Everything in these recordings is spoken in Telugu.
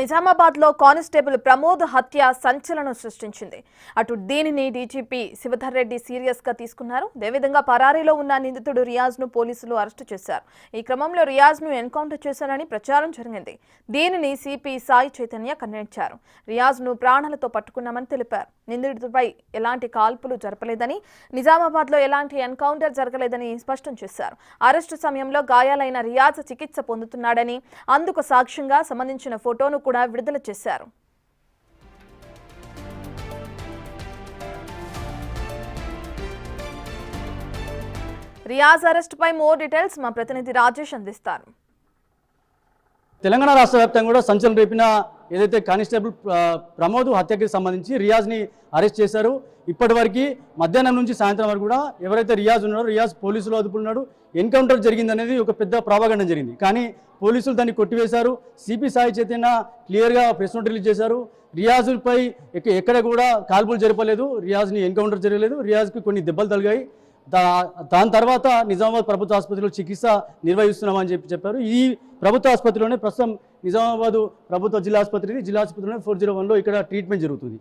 నిజామాబాద్లో కానిస్టేబుల్ ప్రమోద్ హత్య సంచలనం సృష్టించింది. అటు దీనిని డీజీపీ శివధర్ రెడ్డి సీరియస్ గా తీసుకున్నారు. అదేవిధంగా పరారీలో ఉన్న నిందితుడు రియాజ్ ను పోలీసులు అరెస్టు చేశారు. ఈ క్రమంలో రియాజ్ ను ఎన్కౌంటర్ చేశారని ప్రచారం జరిగింది. దీనిని సిపి సాయి చైతన్య ఖండించారు. రియాజ్ ను ప్రాణాలతో పట్టుకున్నామని తెలిపారు. నిందితుడిపై ఎలాంటి కాల్పులు జరపలేదని, నిజామాబాద్లో ఎలాంటి ఎన్కౌంటర్ జరగలేదని స్పష్టం చేశారు. అరెస్టు సమయంలో గాయాలైన రియాజ్ చికిత్స పొందుతున్నాడని, అందుకు సాక్ష్యంగా సంబంధించిన ఫోటోను కూడా విడుదల చేశారు. రియాజ్ అరెస్ట్ పై మోర్ డీటెయిల్స్ మా ప్రతినిధి రాజేష్ అందిస్తారు. తెలంగాణ రాష్ట్ర వ్యాప్తంగా కూడా సంచలనం రేపిన ఏదైతే కానిస్టేబుల్ ప్రమోద్ హత్యకి సంబంధించి రియాజ్ని అరెస్ట్ చేశారు. ఇప్పటివరకు మధ్యాహ్నం నుంచి సాయంత్రం వరకు కూడా ఎవరైతే రియాజ్ ఉన్నారో రియాజ్ పోలీసులు అదుపున్నాడు. ఎన్కౌంటర్ జరిగిందనేది ఒక పెద్ద ప్రాపగండ జరిగింది. కానీ పోలీసులు దాన్ని కొట్టివేశారు. సిపి సాయి చైతన్య క్లియర్గా ప్రెస్ నోట్ రిలీజ్ చేశారు. రియాజ్పై ఎక్కడ కూడా కాల్పులు జరపలేదు, రియాజ్ని ఎన్కౌంటర్ జరగలేదు, రియాజ్కి కొన్ని దెబ్బలు తగిలాయి. దాని తర్వాత నిజామాబాద్ ప్రభుత్వ ఆసుపత్రిలో చికిత్స నిర్వహిస్తున్నామని చెప్పారు. ఈ ప్రభుత్వ ఆసుపత్రిలోనే ప్రస్తుతం నిజామాబాద్ ప్రభుత్వ జిల్లా ఆసుపత్రిలోనే 401లో ఇక్కడ ట్రీట్మెంట్ జరుగుతుంది.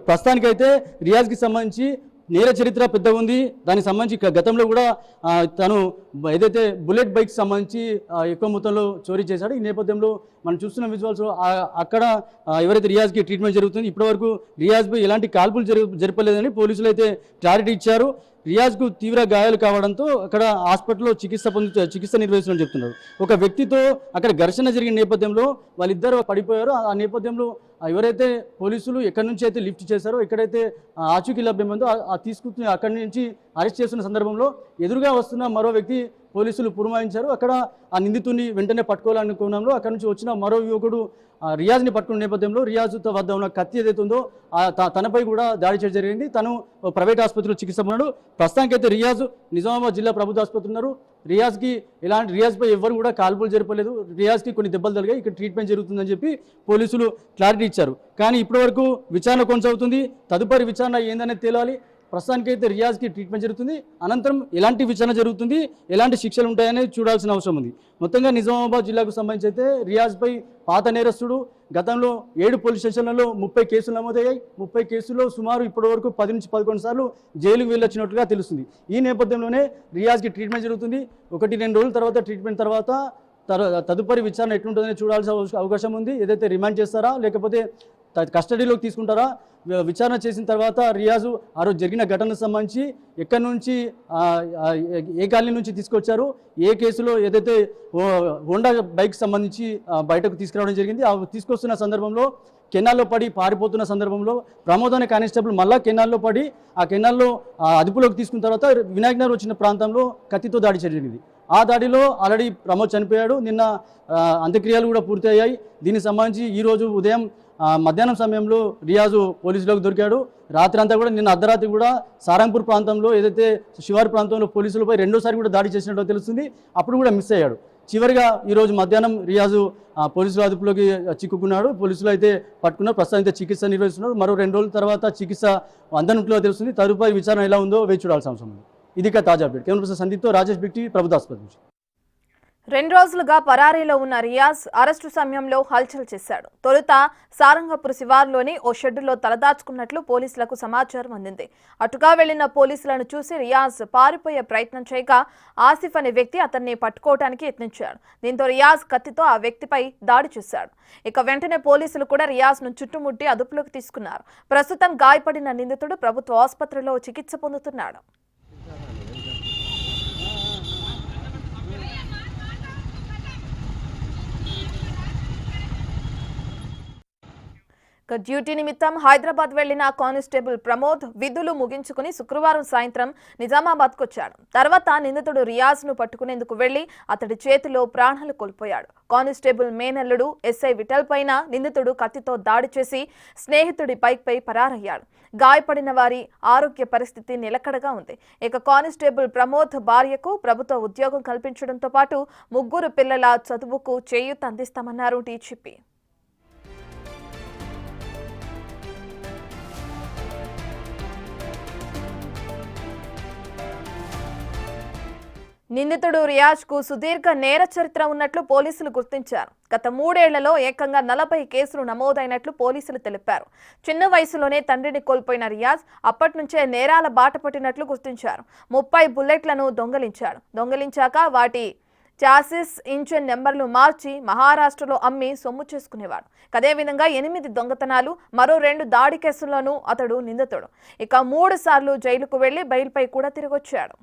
ప్రస్తుతానికైతే రియాజ్కి సంబంధించి నేర చరిత్ర పెద్దగా ఉంది. దానికి సంబంధించి గతంలో కూడా తను ఏదైతే బుల్లెట్ బైక్ సంబంధించి ఎక్కువ మొత్తంలో చోరీ చేశాడు. ఈ నేపథ్యంలో మనం చూస్తున్న విజువల్స్ అక్కడ ఎవరైతే రియాజ్కి ట్రీట్మెంట్ జరుగుతుంది, ఇప్పటివరకు రియాజ్పై ఎలాంటి కాల్పులు జరపలేదని పోలీసులు అయితే క్లారిటీ ఇచ్చారు. రియాజ్కు తీవ్ర గాయాలు కావడంతో అక్కడ హాస్పిటల్లో చికిత్స నిర్వహిస్తున్నని చెప్తున్నారు. ఒక వ్యక్తితో అక్కడ ఘర్షణ జరిగిన నేపథ్యంలో వాళ్ళిద్దరు పడిపోయారు. ఆ నేపథ్యంలో ఎవరైతే పోలీసులు ఎక్కడి నుంచి అయితే లిఫ్ట్ చేశారో, ఎక్కడైతే ఆచూకీ లభ్యమైందో తీసుకుని అక్కడి నుంచి అరెస్ట్ చేస్తున్న సందర్భంలో ఎదురుగా వస్తున్న మరో వ్యక్తి పోలీసులు పురమాయించారు. అక్కడ ఆ నిందితుడిని వెంటనే పట్టుకోవాలనుకున్నాంలో అక్కడి నుంచి వచ్చిన మరో యువకుడు రియాజ్ని పట్టుకున్న నేపథ్యంలో రియాజ్ వద్ద ఉన్న కత్తి ఏదైతే ఉందో తనపై కూడా దాడి చేయడం జరిగింది. తను ప్రైవేట్ ఆసుపత్రిలో చికిత్స పొందాడు. ప్రస్తుతానికైతే రియాజ్ నిజామాబాద్ జిల్లా ప్రభుత్వ ఆసుపత్రి ఉన్నారు. రియాజ్పై ఎవరు కూడా కాల్పులు జరపలేదు. రియాజ్కి కొన్ని దెబ్బలు తగిలాయి. ఇక్కడ ట్రీట్మెంట్ జరుగుతుందని చెప్పి పోలీసులు క్లారిటీ ఇచ్చారు. కానీ ఇప్పటివరకు విచారణ కొనసాగుతుంది. తదుపరి విచారణ ఏందనేది తేలాలి. ప్రస్తుతానికైతే రియాజ్కి ట్రీట్మెంట్ జరుగుతుంది. అనంతరం ఎలాంటి విచారణ జరుగుతుంది, ఎలాంటి శిక్షలు ఉంటాయనేది చూడాల్సిన అవసరం ఉంది. మొత్తంగా నిజామాబాద్ జిల్లాకు సంబంధించి అయితే రియాజ్పై పాత నేరస్తుడు. గతంలో 7 పోలీస్ స్టేషన్లలో 30 కేసులు నమోదయ్యాయి. 30 కేసుల్లో సుమారు ఇప్పటివరకు 10 నుంచి 11 సార్లు జైలుకు వెళ్ళొచ్చినట్లుగా తెలుస్తుంది. ఈ నేపథ్యంలోనే రియాజ్కి ట్రీట్మెంట్ జరుగుతుంది. 1-2 రోజుల తర్వాత ట్రీట్మెంట్ తర్వాత తదుపరి విచారణ ఎట్లుంటుందని చూడాల్సిన అవకాశం ఉంది. ఏదైతే రిమాండ్ చేస్తారా లేకపోతే కస్టడీలోకి తీసుకుంటారా, విచారణ చేసిన తర్వాత రియాజు ఆ రోజు జరిగిన ఘటనకు సంబంధించి ఎక్కడి నుంచి ఏ కాలనీ నుంచి తీసుకొచ్చారు, ఏ కేసులో ఏదైతే హోండా బైక్ సంబంధించి బయటకు తీసుకురావడం జరిగింది, తీసుకొస్తున్న సందర్భంలో కెనాల్లో పడి పారిపోతున్న సందర్భంలో ప్రమోద్ అనే కానిస్టేబుల్ మళ్ళా కెనాల్లో పడి ఆ కెనాల్లో అదుపులోకి తీసుకున్న తర్వాత వినాయక్ నగర్ వచ్చిన ప్రాంతంలో కత్తితో దాడి జరిగింది. ఆ దాడిలో ఆల్రెడీ ప్రమోద్ చనిపోయాడు. నిన్న అంత్యక్రియలు కూడా పూర్తి అయ్యాయి. దీనికి సంబంధించి ఈరోజు ఉదయం మధ్యాహ్నం సమయంలో రియాజు పోలీసులకు దొరికాడు. రాత్రి అంతా కూడా నిన్న అర్ధరాత్రి కూడా సారంగపూర్ ప్రాంతంలో ఏదైతే శివారు ప్రాంతంలో పోలీసులపై రెండోసారి కూడా దాడి చేసినట్టు తెలుస్తుంది. అప్పుడు కూడా మిస్ అయ్యాడు. చివరిగా ఈరోజు మధ్యాహ్నం రియాజు పోలీసుల అదుపులోకి చిక్కుకున్నాడు. పోలీసులు అయితే పట్టుకున్నారు. ప్రస్తుతం అయితే చికిత్స నిర్వహిస్తున్నారు. మరో 2 రోజుల తర్వాత చికిత్స అందనుట్లో తెలుస్తుంది. తదుపరి విచారణ ఎలా ఉందో వేచి చూడాల్సిన అవసరం ఉంది. ఇది తాజా అప్డేట్. కేంద్ర సందీప్తో రాజేష్ బిక్టి, ప్రభుత్వ ఆసుపత్రి నుంచి. 2 రోజులుగా పరారీలో ఉన్న రియాజ్ అరెస్టు సమయంలో హల్చల్ చేశాడు. తొలుత సారంగపూర్ శివార్లోని ఓ షెడ్డులో తలదాచుకున్నట్లు పోలీసులకు సమాచారం అందింది. అటుగా వెళ్లిన పోలీసులను చూసి రియాజ్ పారిపోయే ప్రయత్నం చేయగా ఆసిఫ్ అనే వ్యక్తి అతన్ని పట్టుకోవడానికి యత్నించాడు. దీంతో రియాజ్ కత్తితో ఆ వ్యక్తిపై దాడి చేశాడు. ఇక వెంటనే పోలీసులు కూడా రియాజ్ ను చుట్టుముట్టి అదుపులోకి తీసుకున్నారు. ప్రస్తుతం గాయపడిన నిందితుడు ప్రభుత్వ ఆసుపత్రిలో చికిత్స పొందుతున్నాడు. డ్యూటీ నిమిత్తం హైదరాబాద్ వెళ్లిన కానిస్టేబుల్ ప్రమోద్ విధులు ముగించుకుని శుక్రవారం సాయంత్రం నిజామాబాద్కు వచ్చాడు. తర్వాత నిందితుడు రియాజ్ ను పట్టుకునేందుకు వెళ్లి అతడి చేతిలో ప్రాణాలు కోల్పోయాడు. కానిస్టేబుల్ మేనల్లుడు ఎస్ఐ విఠల్ పైన నిందితుడు కత్తితో దాడి చేసి స్నేహితుడి బైక్పై పరారయ్యాడు. గాయపడిన వారి ఆరోగ్య పరిస్థితి నిలకడగా ఉంది. ఇక కానిస్టేబుల్ ప్రమోద్ భార్యకు ప్రభుత్వ ఉద్యోగం కల్పించడంతో పాటు 3 పిల్లల చదువుకు చేయూత అందిస్తామన్నారు డీజీపీ. నిందితుడు రియాజ్ కు సుదీర్ఘ నేర చరిత్ర ఉన్నట్లు పోలీసులు గుర్తించారు. గత 3 ఏళ్లలో ఏకంగా 40 కేసులు నమోదైనట్లు పోలీసులు తెలిపారు. చిన్న వయసులోనే తండ్రిని కోల్పోయిన రియాజ్ అప్పటి నుంచే నేరాల బాట పట్టినట్లు గుర్తించారు. 30 బుల్లెట్లను దొంగిలించాక వాటి చాసిస్ ఇంజిన్ నెంబర్లు మార్చి మహారాష్ట్రలో అమ్మి సొమ్ము చేసుకునేవాడు. అదేవిధంగా 8 దొంగతనాలు, మరో 2 దాడి కేసుల్లోనూ అతడు నిందితుడు. ఇక 3 సార్లు జైలుకు వెళ్లి బెయిల్పై కూడా తిరిగొచ్చాడు.